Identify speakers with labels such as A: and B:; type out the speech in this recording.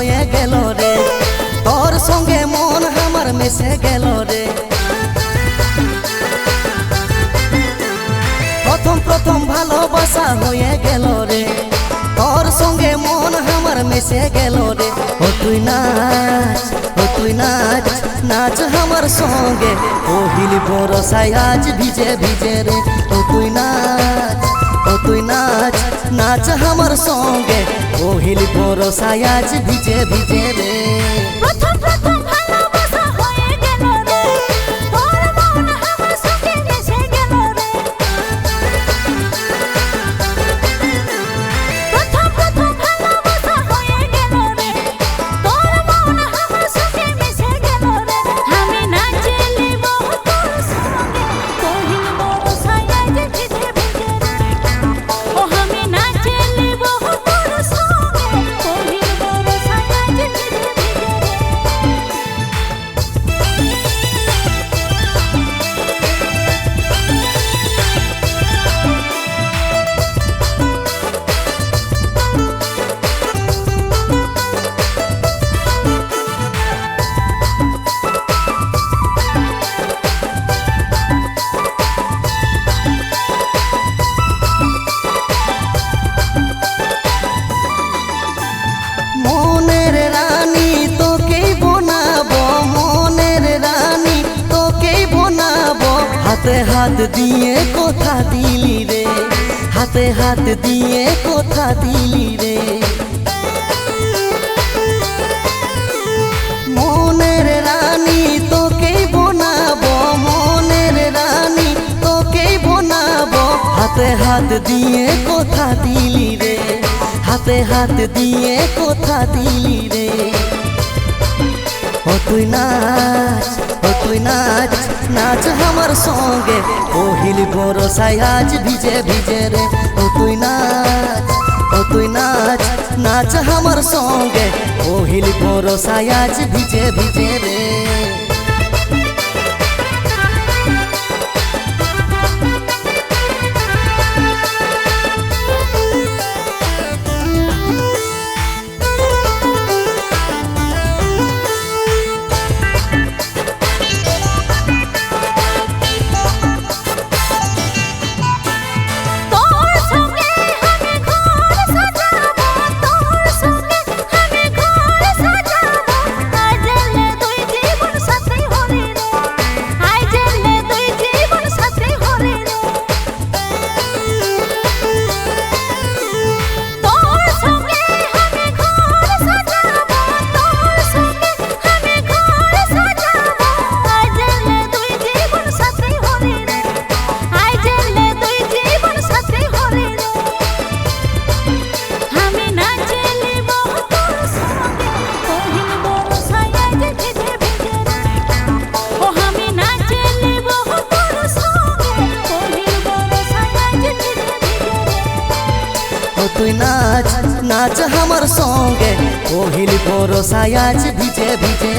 A: হয়ে গেল রে, তোর সঙ্গে মন আমার মিশে গেল রে। প্রথম প্রথম ভালোবাসা হয়ে গেল রে, তোর সঙ্গে মন আমার মিশে গেল রে। ও তুই নাচ, ও তুই নাচ, নাচ আমার সঙ্গে পহিল বরসায় আজ ভিজে ভিজে রে। ও তুই নাচ, ও তুই নাচ, নাচ আমার সঙ্গে পহিল বরসায় আজ ভিজে ভিজে রে।
B: প্রথম প্রথম ভালোবাসা হয়ে গেল রে, তোর মন আমার সঙ্গে মিশে গেল রে। প্রথম প্রথম ভালোবাসা হয়ে গেল রে, তোর মন আমার সঙ্গে মিশে গেল রে। আমি নাচলিব তোর সঙ্গে পহিল বরসায় আজ ভিজে ভিজে রে। ও আমি নাচলিব তোর সঙ্গে পহিল বরসায় আজ ভিজে ভিজে রে।
A: মনের রানী তোকেই বানাবো, মনের রানী তোকেই বানাবো। হাতে হাত দিয়ে কথা দিলি রে, হাতে হাত দিয়ে কথা দিলি রে। মনের রানী তোকেই বানাবো, মনের রানী তোকেই বানাবো। হাতে হাত দিয়ে কথা দিলি রে, হাতে হাত দিয়ে কথা দিলি রে। ও তুই নাচ, ও তুই নাচ, নাচ আমার সঙ্গে পহিল বরসায় আজ ভিজে ভিজে রে। ও তুই নাচ, ও তুই নাচ, নাচ আমার সঙ্গে পহিল বরসায় আজ ভিজে ভিজে রে।
B: তোর সঙ্গে আমি ঘর সাজাবো, তোর সঙ্গে আমি ঘর সাজাবো। আজ এলে দুই জীবন সাথী হলি রে, আজ এলে দুই জীবন সাথী হলি রে। তোর সঙ্গে আমি ঘর সাজাবো, তোর সঙ্গে আমি ঘর সাজাবো। আজ এলে দুই জীবন সাথী হলি রে, আজ এলে দুই জীবন সাথী হলি রে। আমি নাচলিব তোর সঙ্গে পহিল বরসায় আজ ভিজে ভিজে রে। ও আমি নাচলিব তোর সঙ্গে পহিল বরসায় আজ ভিজে ভিজে রে।
A: ও তুই নাচ, নাচ আমার সঙ্গে পহিল বরসায় আজ ভিজে ভিজে